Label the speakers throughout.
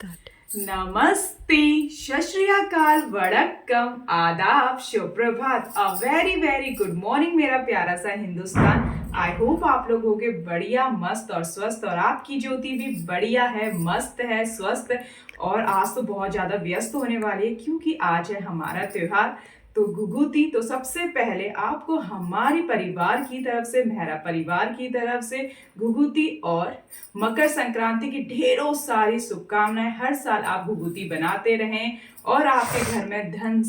Speaker 1: नमस्ते, सत श्री अकाल, वड़क्कम, आदाब, सुप्रभात, a very very good morning मेरा प्यारा सा हिंदुस्तान। आई होप आप लोग होगे बढ़िया, मस्त और स्वस्थ, और आपकी ज्योति भी बढ़िया है, मस्त है, स्वस्थ। और आज तो बहुत ज्यादा व्यस्त होने वाली है क्योंकि आज है हमारा त्योहार तो घुघुती। तो सबसे पहले आपको हमारी परिवार की तरफ से, मेरा परिवार की तरफ से घुघुती और मकर संक्रांति की ढेरों सारी शुभकामनाएं। हर साल आप घुघुती बनाते रहें और आपके घर में धन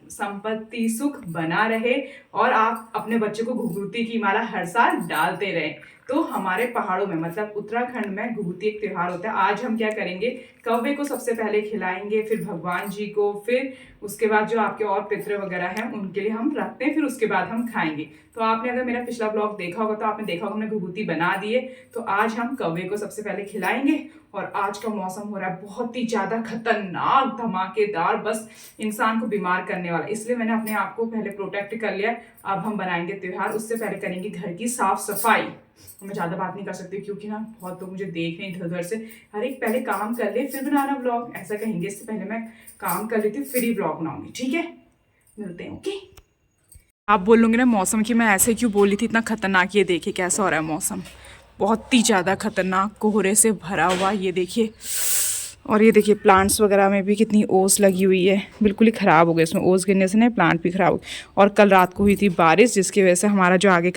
Speaker 1: संपत्ति सुख बना रहे और आप अपने बच्चों को घुघुती की माला हर साल डालते रहें। तो हमारे पहाड़ों में मतलब उत्तराखंड में घुघुती एक त्योहार होता है। आज हम क्या करेंगे, कौवे को सबसे पहले खिलाएंगे, फिर भगवान जी को, फिर उसके बाद जो आपके और पितृ वगैरह हैं उनके लिए हम रखते हैं, फिर उसके बाद हम खाएंगे। तो आपने अगर मेरा पिछला ब्लॉग देखा होगा तो आपने देखा होगा हमने घुघुती बना दिए। तो आज हम कौवे को सबसे पहले खिलाएंगे। और आज का मौसम हो रहा है बहुत ही ज्यादा खतरनाक, धमाकेदार, बस इंसान को बीमार करने वाला, इसलिए मैंने अपने आप को पहले प्रोटेक्ट कर लिया। अब हम बनाएंगे त्योहार, उससे पहले करेंगे घर की साफ सफाई। मैं ज्यादा बात नहीं कर सकती क्योंकि ना बहुत लोग मुझे देख रहे हैं इधर उधर से। हर एक पहले काम कर ले फिर बनाना ब्लॉग, ऐसा कहेंगे। इससे पहले मैं काम कर लेती हूँ फिर ही ब्लॉग बनाऊंगी, ठीक है? मिलते हैं, ओके? आप बोल लोगे ना मौसम की मैं ऐसे क्यों बोली थी इतना खतरनाक। ये देखिए कैसा हो रहा है मौसम, बहुत ही ज़्यादा खतरनाक, कोहरे से भरा हुआ, ये देखिए। और ये देखिए प्लांट्स वगैरह में भी कितनी ओस लगी हुई है, बिल्कुल ही ख़राब हो गए। इसमें ओस गिरने से ना प्लांट भी ख़राब हो गए। और कल रात को हुई थी बारिश जिसकी वजह से हमारा जो आगे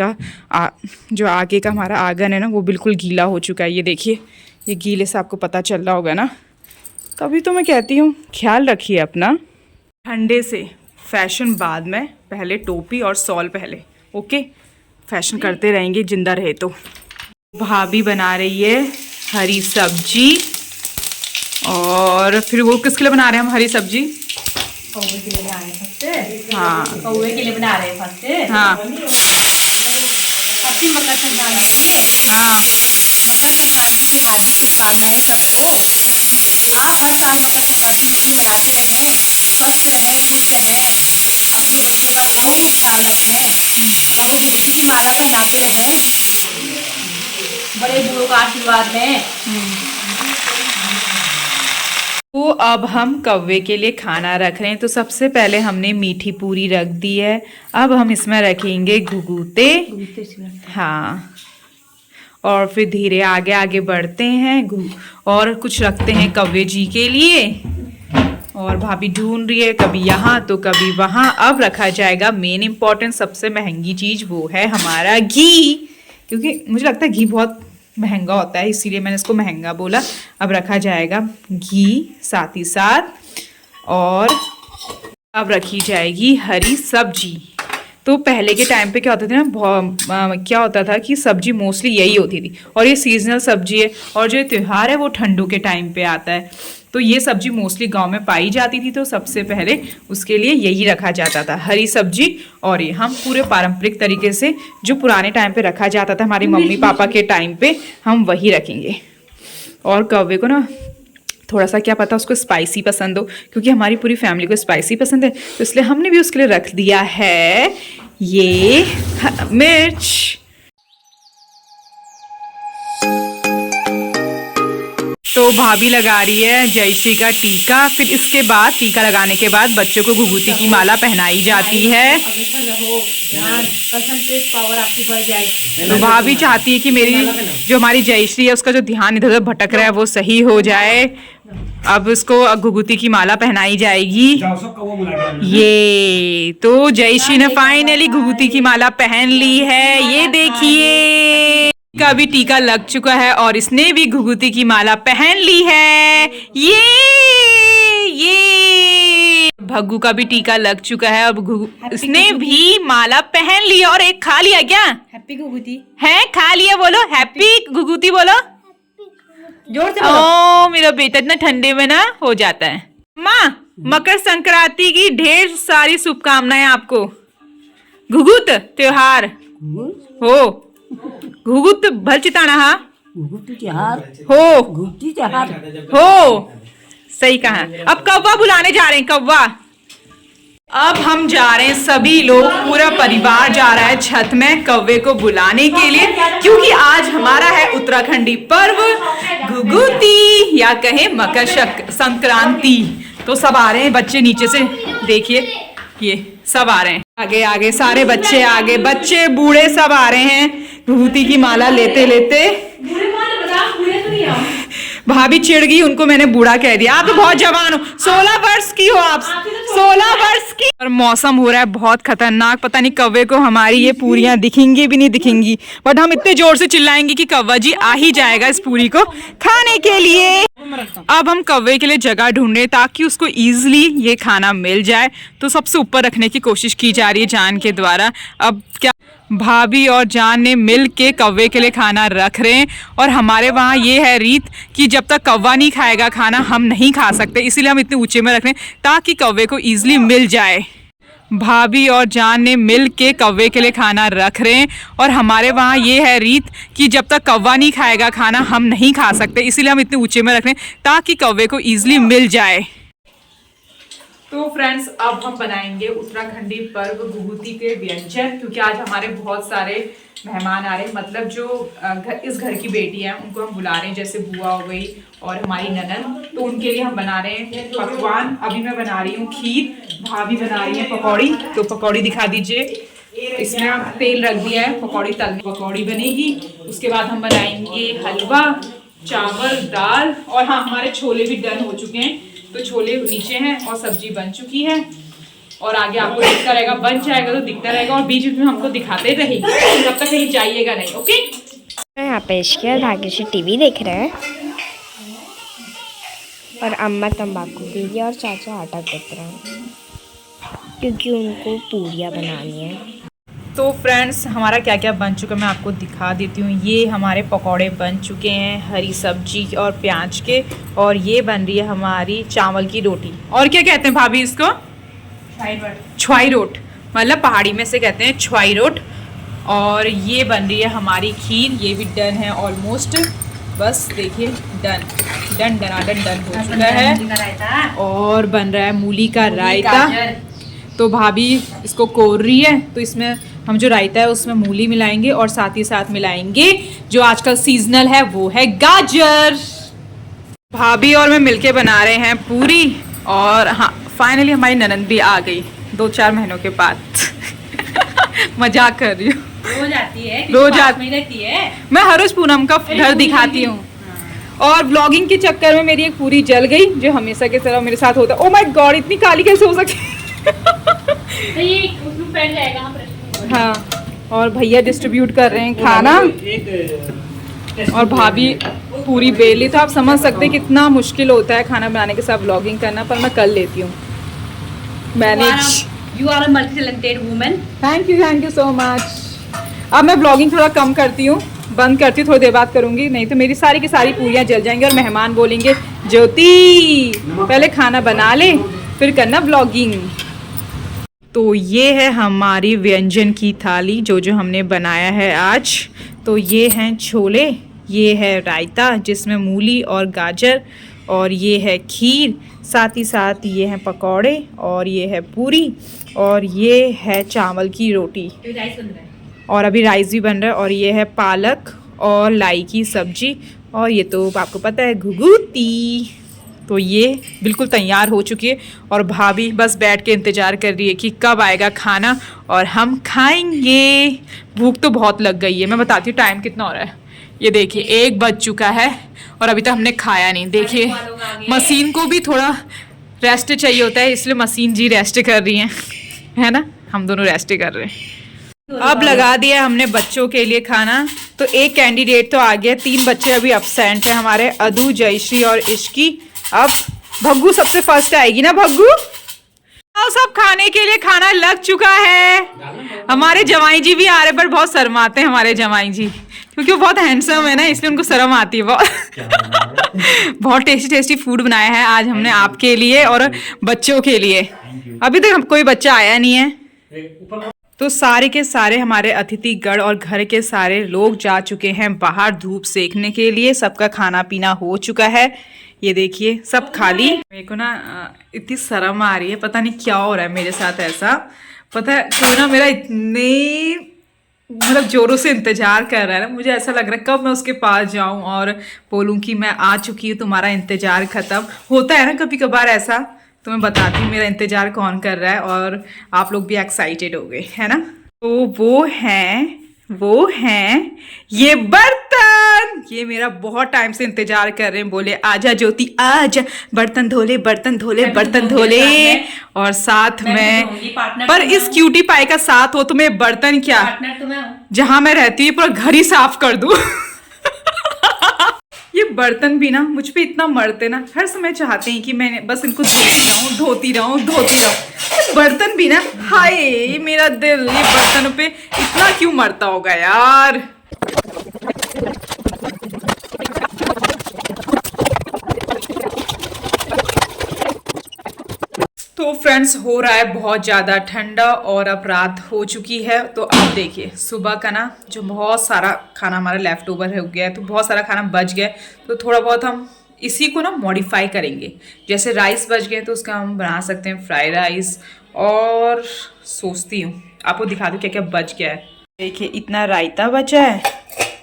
Speaker 1: का हमारा आंगन है ना वो बिल्कुल गीला हो चुका है। ये देखिए, ये गीले से आपको पता चल रहा होगा ना। तभी तो मैं कहती हूँ ख्याल रखिए अपना। ठंडे से फैशन बाद में, पहले टोपी और सॉल पहले, ओके? फैशन करते रहेंगे जिंदा रहे तो। भाभी बना रही है हरी सब्जी, और फिर वो किसके लिए बना रहे हैं हम हरी सब्जी?
Speaker 2: कौवे के लिए बना रहे हैं फर्स्ट।
Speaker 1: हाँ,
Speaker 2: कौवे के लिए बना रहे हैं फर्स्ट।
Speaker 1: हाँ,
Speaker 2: हैप्पी मकर संक्रांति।
Speaker 1: हाँ,
Speaker 2: मकर संक्रांति की हार्दिक शुभकामनाएं सबको। आप हर साल मकर संक्रांति जैसे मनाते रहें, स्वस्थ रहें, खुश रहें, अपने बच्चों का खूब ख्याल रखें और घुघुती की माला पहनाते रहें, बड़े बूढ़ों का आशीर्वाद लें।
Speaker 1: तो अब हम कौवे के लिए खाना रख रहे हैं। तो सबसे पहले हमने मीठी पूरी रख दी है, अब हम इसमें रखेंगे घुघुते। हाँ, और फिर धीरे आगे आगे बढ़ते हैं और कुछ रखते हैं कौवे जी के लिए। और भाभी ढूंढ रही है कभी यहाँ तो कभी वहाँ। अब रखा जाएगा मेन इम्पॉर्टेंट, सबसे महंगी चीज़, वो है हमारा घी, क्योंकि मुझे लगता है घी बहुत महंगा होता है इसीलिए मैंने इसको महंगा बोला। अब रखा जाएगा घी साथ ही साथ, और अब रखी जाएगी हरी सब्जी। तो पहले के टाइम पे क्या होता था ना, क्या होता था कि सब्जी मोस्टली यही होती थी, और ये सीजनल सब्जी है, और जो त्योहार है वो ठंडों के टाइम पे आता है। तो ये सब्जी मोस्टली गांव में पाई जाती थी, तो सबसे पहले उसके लिए यही रखा जाता था, हरी सब्जी। और ये हम पूरे पारंपरिक तरीके से जो पुराने टाइम पे रखा जाता था हमारे मम्मी पापा के टाइम पे, हम वही रखेंगे। और कौवे को ना थोड़ा सा क्या पता उसको स्पाइसी पसंद हो, क्योंकि हमारी पूरी फैमिली को स्पाइसी पसंद है, तो इसलिए हमने भी उसके लिए रख दिया है ये मिर्च। तो भाभी लगा रही है जयश्री का टीका, फिर इसके बाद टीका लगाने के बाद बच्चों को घुघुती की माला पहनाई जाती है।
Speaker 2: पावर आपकी बढ़ जाए।
Speaker 1: तो भाभी चाहती है कि मेरी जो हमारी जयश्री है उसका जो ध्यान इधर उधर भटक रहा है वो सही हो जाए। अब उसको घुघुती की माला पहनाई जाएगी। ये तो जयश्री ने फाइनली घुघुती की माला पहन ली है। ये देखिए, का भी टीका लग चुका है और इसने भी घुघुती की माला पहन ली है। ये भग्गू का भी टीका लग चुका है और इसने भी माला पहन ली। और एक खा लिया क्या?
Speaker 2: हैप्पी घुघुती
Speaker 1: है, खा लिया। बोलो हैप्पी घुघुती, बोलो
Speaker 2: जोर से बोलो।
Speaker 1: ओ मेरा बेटा इतना ठंडे में ना हो जाता है। माँ, मकर संक्रांति की ढेर सारी शुभकामनाएं आपको। घुघुत त्योहार हो, घुघुत भल चिताना हा हो, सही कहा। अब कौवा बुलाने जा रहे हैं, कौवा। अब हम जा रहे हैं, सभी लोग, पूरा परिवार जा रहा है छत में कौवे को बुलाने के लिए, क्योंकि आज हमारा है उत्तराखंडी पर्व घुघुती, या कहें मकर संक्रांति। तो सब आ रहे हैं, बच्चे नीचे से देखिए, ये सब आ रहे हैं, आगे आगे सारे बच्चे, आगे बच्चे बूढ़े सब आ रहे हैं घुघुती की माला लेते लेते। भाभी चिढ़ गई, उनको मैंने बूढ़ा कह दिया। आप तो बहुत जवान हो, 16 वर्ष की हो आप, 16 वर्ष की। और मौसम हो रहा है बहुत खतरनाक, पता नहीं कौवे को हमारी ये पूरियां दिखेंगी भी नहीं दिखेंगी, बट हम इतने जोर से चिल्लाएंगे कि कौवा जी आ ही जाएगा इस पूरी को खाने के लिए। अब हम कौवे के लिए जगह ढूंढ रहे हैं ताकि उसको इजीली ये खाना मिल जाए, तो सबसे ऊपर रखने की कोशिश की जा रही है जान के द्वारा। अब क्या भाभी और जान ने मिल के कौवे के लिए खाना रख रहे हैं, और हमारे वहाँ ये है रीत कि जब तक कौवा नहीं खाएगा खाना हम नहीं खा सकते, इसीलिए हम इतने ऊंचे में रख रहे हैं ताकि कौवे को ईजिली मिल जाए। भाभी और जान ने मिल के कौवे के लिए खाना रख रहे हैं, और हमारे वहाँ ये है रीत कि जब तक कौवा नहीं खाएगा खाना हम नहीं खा सकते, इसीलिए हम इतने ऊंचे में रख रहे हैं ताकि कौवे को ईजिली मिल जाए। तो फ्रेंड्स, अब हम बनाएंगे उत्तराखंडी पर्व घुघुती के व्यंजन, क्योंकि आज हमारे बहुत सारे मेहमान आ रहे हैं, मतलब जो इस घर की बेटी है उनको हम बुला रहे हैं, जैसे बुआ हो गई और हमारी ननद, तो उनके लिए हम बना रहे हैं पकवान। अभी मैं बना रही हूँ खीर, भाभी बना रही है पकौड़ी। तो पकौड़ी दिखा दीजिए, इसमें तेल रख दिया है, पकौड़ी तल, पकौड़ी बनेगी। उसके बाद हम बनाएंगे हलवा, चावल, दाल, और हाँ हमारे छोले भी डन हो चुके हैं, तो छोले नीचे हैं और सब्जी बन चुकी है, और आगे आपको दिखता रहेगा, बन जाएगा तो दिखता रहेगा, और बीच में हमको दिखाते रहेंगे, तब तक कहीं जाइएगा नहीं, ओके।
Speaker 3: यहाँ पे इसके भाग्यश्री टीवी देख रहे हैं, और अम्मा तंबाकू पी रही है, और चाचा आटा कूट रहे हैं क्योंकि उनको पूरियाँ बनानी है।
Speaker 1: तो फ्रेंड्स, हमारा क्या क्या बन चुका मैं आपको दिखा देती हूँ। ये हमारे पकौड़े बन चुके हैं हरी सब्जी और प्याज के, और ये बन रही है हमारी चावल की रोटी, और क्या कहते हैं भाभी इसको? छुआई रोट, मतलब पहाड़ी में से कहते हैं छुआई रोट। और ये बन रही है हमारी खीर, ये भी डन है ऑलमोस्ट, बस देखिए डन डन डनाडन डन हो चुका है। और बन रहा है मूली का रायता, तो भाभी इसको कोर रही है, तो इसमें हम जो रायता है उसमें मूली मिलाएंगे, और साथ ही साथ मिलाएंगे जो आजकल सीजनल है वो है गाजर। भाभी और मैं मिलके बना रहे हैं पूरी, और हाँ फाइनली हमारी ननद भी आ गई 2-4 महीनों के बाद। मजाक कर रही हूँ,
Speaker 2: रोज आती है,
Speaker 1: रोज आती
Speaker 2: रहती है।
Speaker 1: मैं हर रोज पूनम का घर दिखाती हूँ, और व्लॉगिंग के चक्कर में मेरी एक पूरी जल गई, जो हमेशा की तरह मेरे साथ होता है। ओह माय गॉड, इतनी काली कैसे हो सकती है?
Speaker 2: तो ये उसमें पहन जाएगा।
Speaker 1: हाँ, और भैया डिस्ट्रीब्यूट कर रहे हैं खाना, और भाभी पूरी बेली। तो आप समझ सकते हैं कितना मुश्किल होता है खाना बनाने के साथ व्लॉगिंग करना, पर मैं कर लेती हूँ manage.
Speaker 2: You are a multi talented woman.
Speaker 1: Thank you so much. अब मैं व्लॉगिंग थोड़ा कम करती हूँ, बंद करती हूँ, थोड़ी देर बात करूँगी, नहीं तो मेरी सारी की सारी पूरियाँ जल जाएंगी, और मेहमान बोलेंगे ज्योति पहले खाना बना ले फिर करना व्लॉगिंग। तो ये है हमारी व्यंजन की थाली जो हमने बनाया है आज। तो ये हैं छोले, ये है रायता जिसमें मूली और गाजर, और ये है खीर, साथ ही साथ ये हैं पकौड़े, और ये है पूरी, और ये है चावल की रोटी,
Speaker 2: राइस बन रहा है,
Speaker 1: और अभी राइस भी बन रहा है, और ये है पालक और लाई की सब्जी, और ये तो आपको पता है घुघुती। तो ये बिल्कुल तैयार हो चुकी है, और भाभी बस बैठ के इंतज़ार कर रही है कि कब आएगा खाना और हम खाएंगे। भूख तो बहुत लग गई है, मैं बताती हूँ टाइम कितना हो रहा है। ये देखिए 1 बज चुका है, और अभी तक हमने खाया नहीं। देखिए मशीन को भी थोड़ा रेस्ट चाहिए होता है, इसलिए मशीन जी रेस्ट कर रही हैं, है ना, हम दोनों रेस्ट कर रहे हैं। अब लगा दिया हमने बच्चों के लिए खाना। तो एक कैंडिडेट तो आ गया, 3 बच्चे अभी अब्सेंट हैं हमारे, अदू, जयश्री और इश्की। अब भग्गू सबसे फर्स्ट आएगी ना भग्गू। सब खाने के लिए खाना लग चुका है। हमारे जवाई जी भी आ रहे, पर बहुत शर्माते हैं हमारे जवाई जी, क्योंकि वो बहुत हैंडसम है ना, इसलिए उनको शर्म आती है बहुत। बहुत टेस्टी फूड बनाया है आज हमने आपके लिए और बच्चों के लिए। अभी तक कोई बच्चा आया नहीं है। तो सारे के सारे हमारे अतिथिगण और घर के सारे लोग जा चुके हैं बाहर धूप सेकने के लिए। सबका खाना पीना हो चुका है। ये देखिए सब खाली। मेरे को ना इतनी शर्म आ रही है, पता नहीं क्या हो रहा है मेरे साथ ऐसा। पता है कोई ना मेरा इतने मतलब जोरों से इंतजार कर रहा है ना, मुझे ऐसा लग रहा है कब मैं उसके पास जाऊं और बोलूं कि मैं आ चुकी हूँ, तुम्हारा इंतजार खत्म। होता है ना कभी कभार ऐसा, तो मैं बताती हूँ मेरा इंतजार कौन कर रहा है और आप लोग भी एक्साइटेड हो गए है ना। तो वो हैं ये बर्तन। ये मेरा बहुत टाइम से इंतजार कर रहे हैं, बोले आजा ज्योति आजा, बर्तन धोले बर्तन धोले बर्तन धोले। और साथ में पर इस क्यूटी पाई का साथ हो तो मैं बर्तन क्या, जहां मैं रहती हूँ पूरा घर ही साफ कर दूं। ये बर्तन भी ना मुझ पे इतना मरते ना, हर समय चाहते हैं कि मैं बस इनको धोती रहूं। ये बर्तन भी ना, हाय मेरा दिल ये बर्तनों पे इतना क्यों मरता होगा यार। तो फ्रेंड्स हो रहा है बहुत ज़्यादा ठंडा और अब रात हो चुकी है। तो आप देखिए सुबह का ना जो बहुत सारा खाना हमारा लेफ्ट ओवर हो गया है, तो बहुत सारा खाना बच गया, तो थोड़ा बहुत हम इसी को ना मॉडिफाई करेंगे। जैसे राइस बच गए तो उसका हम बना सकते हैं फ्राइड राइस। और सोचती हूँ आपको दिखा दूँ क्या क्या बच गया है। देखिए इतना रायता बचा है,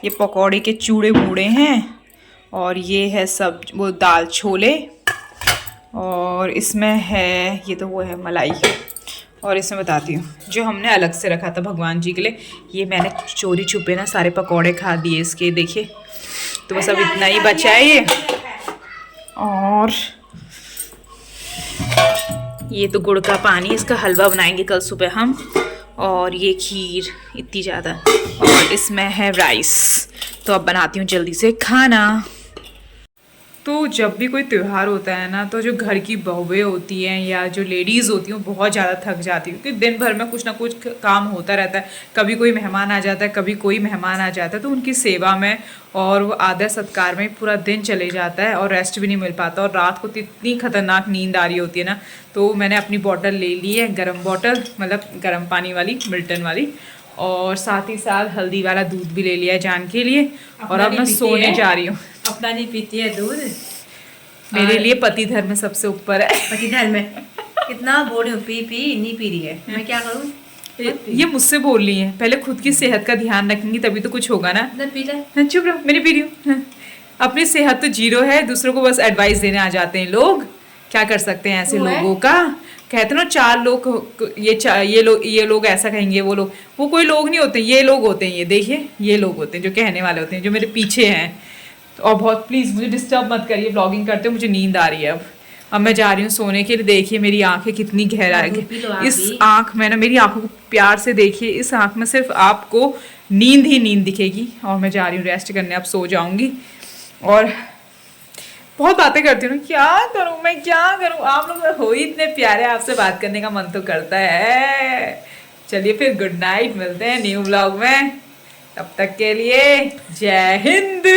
Speaker 1: ये पकौड़े के चूड़े बूड़े हैं, और ये है सब वो दाल छोले, और इसमें है ये तो वो है मलाई। और इसमें बताती हूँ जो हमने अलग से रखा था भगवान जी के लिए, ये मैंने चोरी छुपे ना सारे पकौड़े खा दिए इसके, देखिए। तो बस अब इतना ही बचा है ये। और ये तो गुड़ का पानी, इसका हलवा बनाएंगे कल सुबह हम। और ये खीर इतनी ज़्यादा, और इसमें है राइस। तो अब बनाती हूँ जल्दी से खाना। तो जब भी कोई त्यौहार होता है ना, तो जो घर की बहुएं होती हैं या जो लेडीज़ होती हैं वो बहुत ज़्यादा थक जाती हैं, क्योंकि दिन भर में कुछ ना कुछ काम होता रहता है। कभी कोई मेहमान आ जाता है, कभी कोई मेहमान आ जाता है, तो उनकी सेवा में और वो आदर सत्कार में पूरा दिन चले जाता है और रेस्ट भी नहीं मिल पाता। और रात को तो इतनी खतरनाक नींद आ रही होती है ना, तो मैंने अपनी बॉटल ले ली है, गर्म बॉटल, मतलब गर्म पानी वाली, मिल्टन वाली। और साथ ही साथ हल्दी वाला दूध भी ले लिया है जान के लिए। और अब मैं सोने जा रही हूँ।
Speaker 2: अपना नहीं पीती है दूध,
Speaker 1: मेरे लिए पति धर्म सबसे ऊपर है।
Speaker 2: पति धर्म में कितना बोल रही हूँ, पी नहीं पी रही है, मैं क्या करूँ।
Speaker 1: ये मुझसे बोल रही है, पहले खुद की सेहत का ध्यान रखेंगी तभी तो कुछ होगा ना। चुप रहो, मैंने पी रही हूँ। अपनी सेहत तो जीरो है, दूसरों को बस एडवाइस देने आ जाते हैं लोग। क्या कर सकते हैं ऐसे लोगों का। कहते ना चार लोग, ये लोग ऐसा कहेंगे, वो कोई लोग नहीं होते, ये लोग होते हैं। ये देखिए ये लोग होते हैं जो कहने वाले होते हैं, जो मेरे पीछे हैं। और बहुत प्लीज़ मुझे डिस्टर्ब मत करिए, ब्लॉगिंग करते हो, मुझे नींद आ रही है। अब मैं जा रही हूँ सोने के लिए। देखिए मेरी आंखें कितनी गहरा है, इस आंख में ना, मेरी आंखों को प्यार से देखिए, इस आंख में सिर्फ आपको नींद ही नींद दिखेगी। और मैं जा रही हूँ रेस्ट करने, अब सो जाऊंगी। और बहुत बातें करती हूँ, क्या करूँ मैं, क्या करूँ। आप लोग हो ही इतने प्यारे, आपसे बात करने का मन तो करता है। चलिए फिर गुड नाइट, मिलते हैं न्यू ब्लॉग में। तब तक के लिए जय हिंद।